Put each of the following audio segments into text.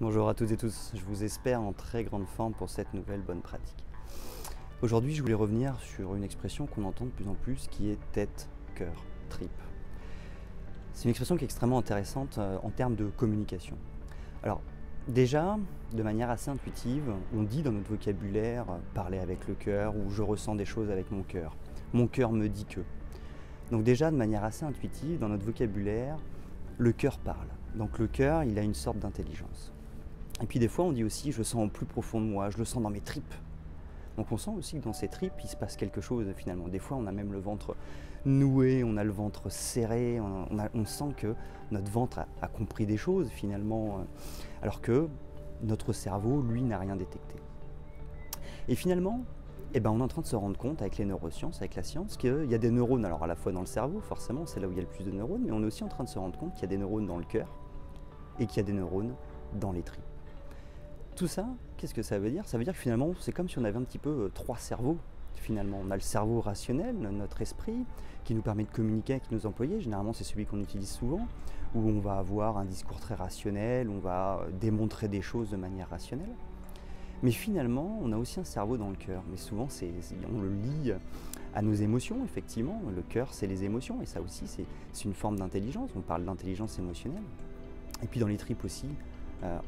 Bonjour à toutes et tous, je vous espère en très grande forme pour cette nouvelle bonne pratique. Aujourd'hui, je voulais revenir sur une expression qu'on entend de plus en plus qui est tête, cœur, tripe. C'est une expression qui est extrêmement intéressante en termes de communication. Alors, déjà, de manière assez intuitive, on dit dans notre vocabulaire parler avec le cœur ou je ressens des choses avec mon cœur. Mon cœur me dit que. Donc déjà, de manière assez intuitive, dans notre vocabulaire, le cœur parle. Donc le cœur, il a une sorte d'intelligence. Et puis des fois, on dit aussi, je le sens au plus profond de moi, je le sens dans mes tripes. Donc on sent aussi que dans ces tripes, il se passe quelque chose finalement. Des fois, on a même le ventre noué, on a le ventre serré, on sent que notre ventre a compris des choses finalement, alors que notre cerveau, lui, n'a rien détecté. Et finalement, on est en train de se rendre compte avec les neurosciences, avec la science, qu'il y a des neurones, alors à la fois dans le cerveau, forcément, c'est là où il y a le plus de neurones, mais on est aussi en train de se rendre compte qu'il y a des neurones dans le cœur et qu'il y a des neurones dans les tripes. Tout ça, qu'est-ce que ça veut dire? Ça veut dire que finalement, c'est comme si on avait un petit peu trois cerveaux. Finalement, on a le cerveau rationnel, notre esprit, qui nous permet de communiquer avec nos employés. Généralement, c'est celui qu'on utilise souvent, où on va avoir un discours très rationnel, on va démontrer des choses de manière rationnelle. Mais finalement, on a aussi un cerveau dans le cœur. Mais souvent, on le lie à nos émotions, effectivement. Le cœur, c'est les émotions, et ça aussi, c'est une forme d'intelligence. On parle d'intelligence émotionnelle. Et puis dans les tripes aussi,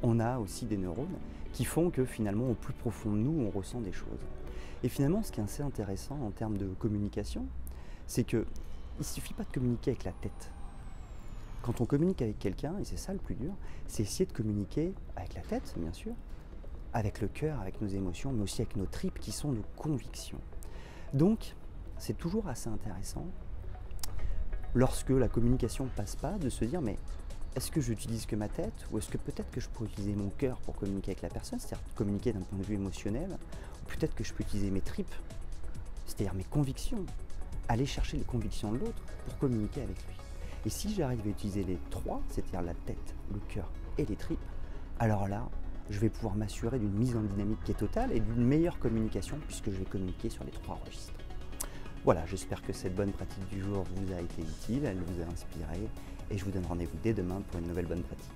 on a aussi des neurones qui font que finalement, au plus profond de nous, on ressent des choses. Et finalement, ce qui est assez intéressant en termes de communication, c'est qu'il ne suffit pas de communiquer avec la tête. Quand on communique avec quelqu'un, et c'est ça le plus dur, c'est essayer de communiquer avec la tête, bien sûr, avec le cœur, avec nos émotions, mais aussi avec nos tripes qui sont nos convictions. Donc, c'est toujours assez intéressant, lorsque la communication ne passe pas, de se dire, mais est-ce que j'utilise que ma tête ou est-ce que peut-être que je peux utiliser mon cœur pour communiquer avec la personne, c'est-à-dire communiquer d'un point de vue émotionnel, ou peut-être que je peux utiliser mes tripes, c'est-à-dire mes convictions, aller chercher les convictions de l'autre pour communiquer avec lui. Et si j'arrive à utiliser les trois, c'est-à-dire la tête, le cœur et les tripes, alors là, je vais pouvoir m'assurer d'une mise en dynamique qui est totale et d'une meilleure communication puisque je vais communiquer sur les trois registres. Voilà, j'espère que cette bonne pratique du jour vous a été utile, elle vous a inspiré et je vous donne rendez-vous dès demain pour une nouvelle bonne pratique.